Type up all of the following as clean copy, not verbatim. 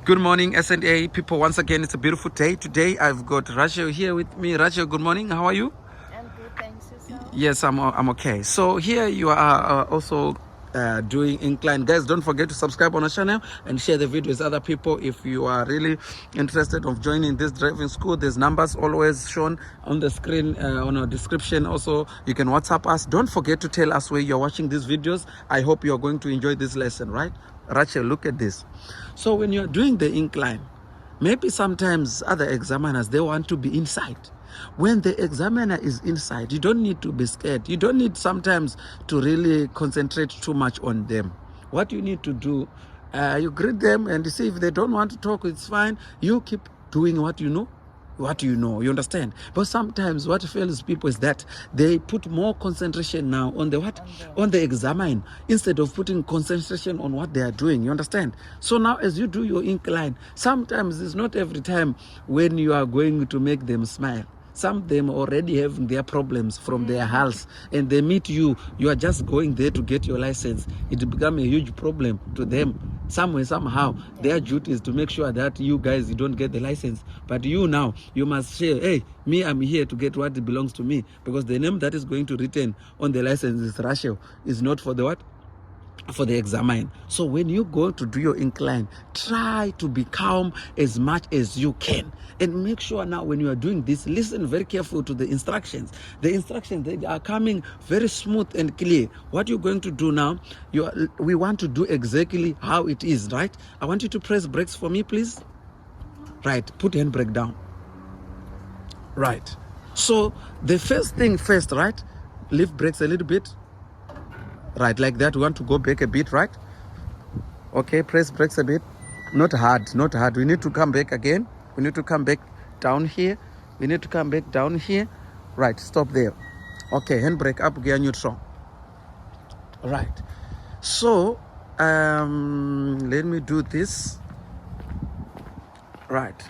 Good morning, S&A people. Once again, it's a beautiful day. Today, I've got Rachel here with me. Rachel, good morning. How are you? I'm good, thanks. Yourself? Yes, I'm okay. So here you are also doing Incline. Guys, don't forget to subscribe on our channel and share the video with other people. If you are really interested of joining this driving school, there's numbers always shown on the screen, on our description. Also, you can WhatsApp us. Don't forget to tell us where you're watching these videos. I hope you're going to enjoy this lesson, right? Rachel, look at this. So when you're doing the Incline, maybe sometimes other examiners, they want to be inside. When the examiner is inside, you don't need to be scared. You don't need sometimes to really concentrate too much on them. What you need to do, you greet them and see if they don't want to talk, it's fine. You keep doing what you know. You understand? But sometimes what fails people is that they put more concentration now on the what? On the examine, instead of putting concentration on what they are doing. You understand? So now as you do your incline, sometimes it's not every time when you are going to make them smile. Some of them already have their problems from their house, and they meet you. You are just going there to get your license. It becomes a huge problem to them. Somewhere, somehow, their duty is to make sure that you guys, you don't get the license. But you now, you must say, hey, me, I'm here to get what belongs to me. Because the name that is going to written on the license is Rachel. Is not for the what? For the examine. So when you go to do your incline, try to be calm as much as you can, and make sure now when you are doing this, listen very careful to the instructions. The instructions, they are coming very smooth and clear. What you're going to do now, we want to do exactly how it is, right? I want you to press brakes for me, please. Right, put handbrake down. Right. So the first thing first, right? Lift brakes a little bit. Right, like that. We want to go back a bit, right? Okay, press brakes a bit. Not hard, not hard. We need to come back again. We need to come back down here. We need to come back down here. Right, stop there. Okay, handbrake up, gear neutral. Right. So, let me do this. Right.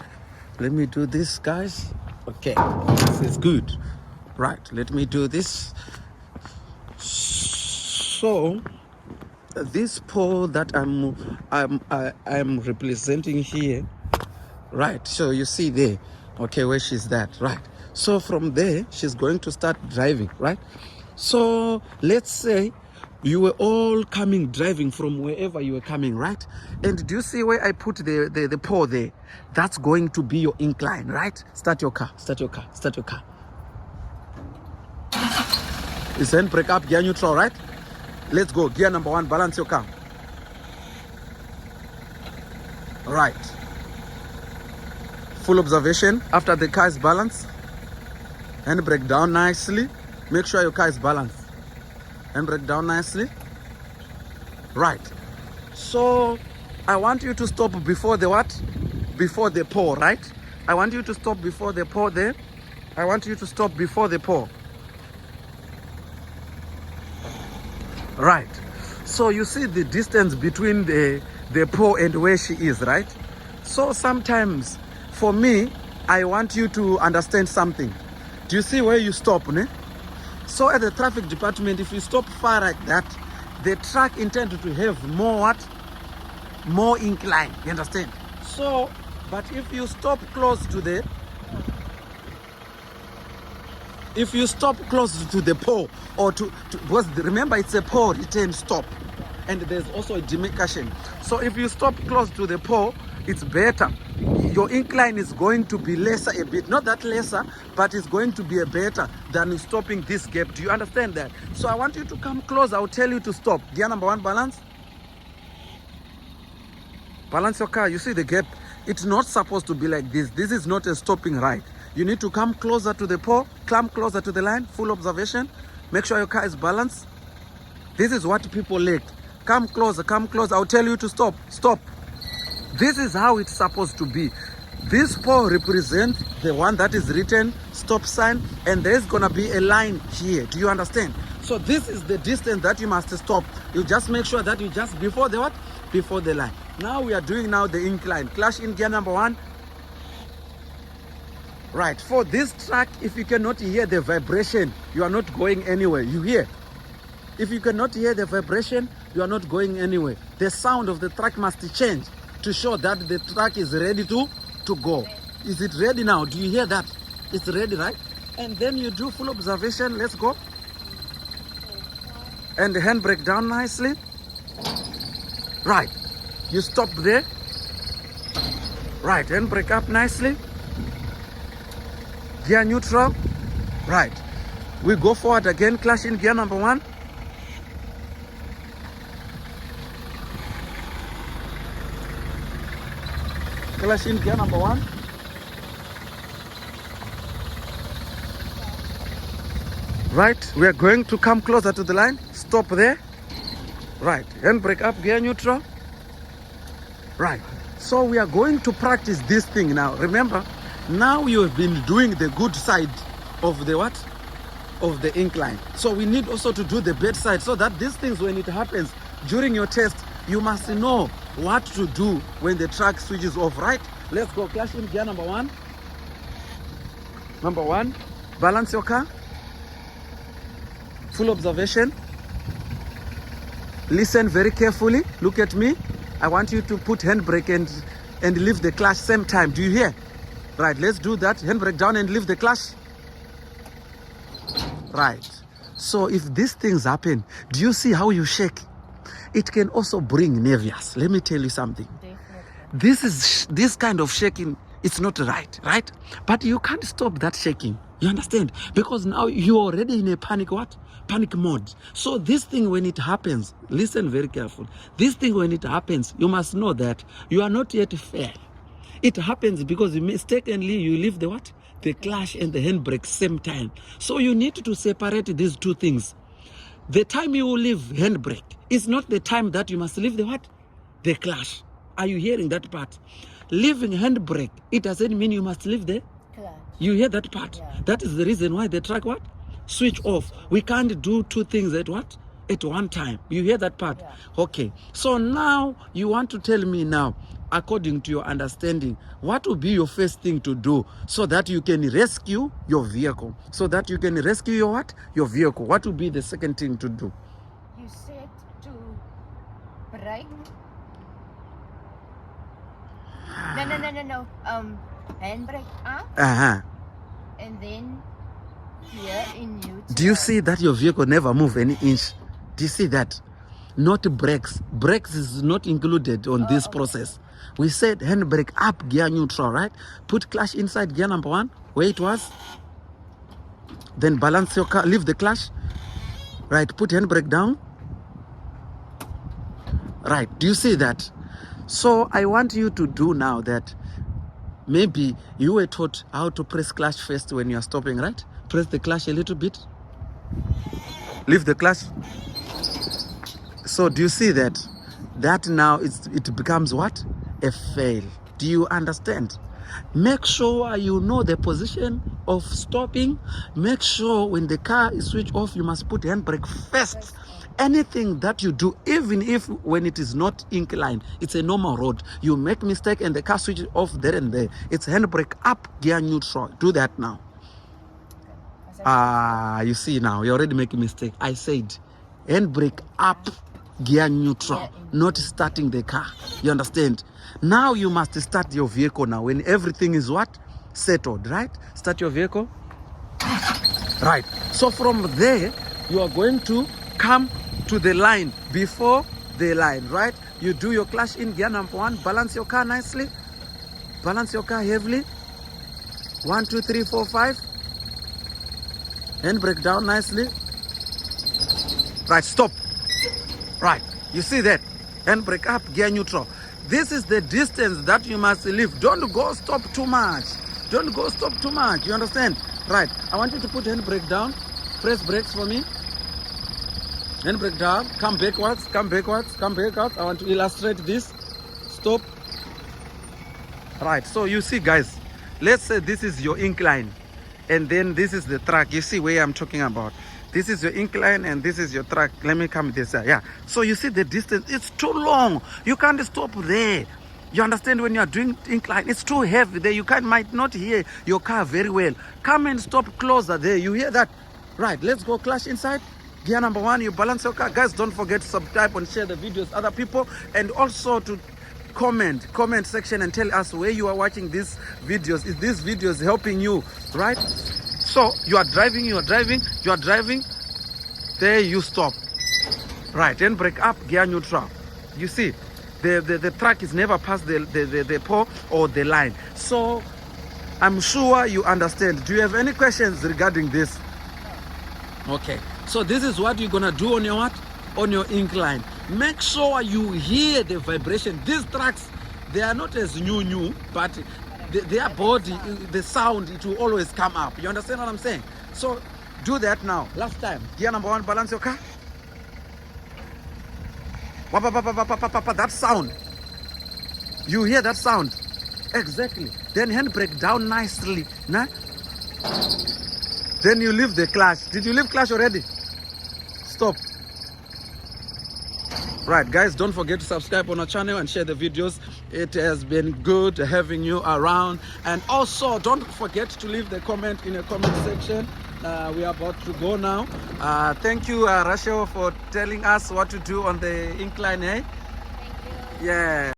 Let me do this, guys. Okay, this is good. Right, let me do this. So this pole that I'm representing here, right? So you see there, okay, where she's at, right? So from there, she's going to start driving, right? So let's say you were all driving from wherever you were coming, right? And do you see where I put the pole there? That's going to be your incline, right? Start your car, start your car, start your car. Is handbrake up, gear neutral, right? Let's go. Gear number 1, balance your car. Right. Full observation. After the car is balanced, handbrake down nicely. Make sure your car is balanced. Handbrake down nicely. Right. So I want you to stop before the what? Before the pole, right? I want you to stop before the pole there. I want you to stop before the pole. Right. So you see the distance between the pole and where she is, right? So sometimes, for me, I want you to understand something. Do you see where you stop, ne? So at the traffic department, if you stop far like that, the truck intended to have more what? More incline, you understand? So, but if you stop close to the pole, or because remember it's a pole return stop, and there's also a demarcation. So if you stop close to the pole, it's better. Your incline is going to be lesser a bit, not that lesser, but it's going to be a better than stopping this gap. Do you understand that? So I want you to come close. I'll tell you to stop. Gear number 1, balance. Balance your car. You see the gap? It's not supposed to be like this. This is not a stopping right. You need to come closer to the pole, come closer to the line, full observation. Make sure your car is balanced. This is what people lack. Come closer, come closer. I'll tell you to stop, stop. This is how it's supposed to be. This pole represents the one that is written stop sign, and there's gonna be a line here. Do you understand? So this is the distance that you must stop. You just make sure that you just before the what? Before the line. Now we are doing now the incline. Clutch in gear number 1. Right, for this track, if you cannot hear the vibration, you are not going anywhere. You hear? If you cannot hear the vibration, you are not going anywhere. The sound of the track must change to show that the truck is ready to go. Is it ready now? Do you hear that? It's ready, right? And then you do full observation. Let's go. And the handbrake down nicely. Right. You stop there. Right. Handbrake up nicely. Gear neutral. Right. We go forward again. Clutch in gear number 1. Clutch in gear number 1. Right, we are going to come closer to the line. Stop there. Right, handbrake up, gear neutral. Right, so we are going to practice this thing now. Remember, now you have been doing the good side of the what? Of the incline. So we need also to do the bad side, so that these things, when it happens during your test, you must know what to do when the truck switches off, right? Let's go. Clutch in gear number 1. Number 1, balance your car. Full observation. Listen very carefully. Look at me. I want you to put handbrake and leave the clutch same time. Do you hear? Right, let's do that. Handbrake down and leave the clutch. Right. So if these things happen, do you see how you shake? It can also bring nervous. Let me tell you something. This kind of shaking, it's not right? But you can't stop that shaking. You understand? Because now you're already in a panic mode. So this thing, when it happens, listen very careful. This thing, when it happens, you must know that you are not yet fair. It happens because you mistakenly you leave the what? The clutch and the handbrake same time. So you need to separate these two things. The time you will leave handbrake is not the time that you must leave the what? The clutch. Are you hearing that part? Leaving handbrake, it doesn't mean you must leave the clutch. You hear that part? Yeah. That is the reason why the truck what? Switch off. We can't do two things at what? At one time. You hear that part? Yeah. Okay. So now you want to tell me now, according to your understanding, what will be your first thing to do so that you can rescue your vehicle? So that you can rescue your what? Your vehicle. What will be the second thing to do? You said to brake. No. Handbrake up. And then here in neutral. Do you see that your vehicle never move any inch? Do you see that? Not brakes. Brakes is not included on this process. We said handbrake up, gear neutral, right? Put clutch inside gear number 1, where it was. Then balance your car, leave the clutch. Right, put handbrake down. Right, do you see that? So I want you to do now that maybe you were taught how to press clutch first when you are stopping, right? Press the clutch a little bit. Leave the clutch. So do you see that? That now it becomes what? A fail. Do you understand? Make sure you know the position of stopping. Make sure when the car is switched off, you must put handbrake first. Anything that you do, even if when it is not inclined, it's a normal road, you make mistake and the car switches off there and there, it's handbrake up, gear neutral. Do that now. You see now, you're already making mistake. I said handbrake up, gear neutral, not starting the car. You understand? Now you must start your vehicle now when everything is what? Settled, right? Start your vehicle. Right. So from there, you are going to come to the line, before the line, right? You do your clutch in gear number 1, balance your car nicely, balance your car heavily. 1, 2, 3, 4, 5. Handbrake down nicely. Right, stop. Right, you see that? Handbrake up, gear neutral. This is the distance that you must leave. Don't go stop too much. Don't go stop too much. You understand? Right, I want you to put handbrake down. Press brakes for me. Handbrake down, come backwards. I want to illustrate this. Stop. Right, so you see guys, let's say this is your incline and then this is the track. You see where I'm talking about. This is your incline and this is your track. Let me come this side. Yeah, so you see the distance, it's too long. You can't stop there. You understand? When you are doing incline, it's too heavy there. You might not hear your car very well. Come and stop closer there. You hear that? Right, let's go clutch inside. Gear number 1, you balance your car. Guys, don't forget to subscribe and share the videos with other people, and also to comment section and tell us where you are watching these videos. Is these videos helping you, right? So you are driving, there you stop, right? Then brake up, gear neutral. You see, the truck is never past the pole or the line. So I'm sure you understand. Do you have any questions regarding this? Okay, so this is what you're gonna do on your what? On your incline. Make sure you hear the vibration. These trucks, they are not as new, but their body, the sound, it will always come up. You understand what I'm saying? So do that now. Last time, gear number 1, balance your car. That sound, you hear that sound? Exactly. Then handbrake down nicely. Nah? Then you leave the clutch. Did you leave clutch already? Stop. Right, guys, don't forget to subscribe on our channel and share the videos. It has been good having you around. And also, don't forget to leave the comment in the comment section. We are about to go now. Thank you, Rachel, for telling us what to do on the incline, eh? Thank you. Yeah.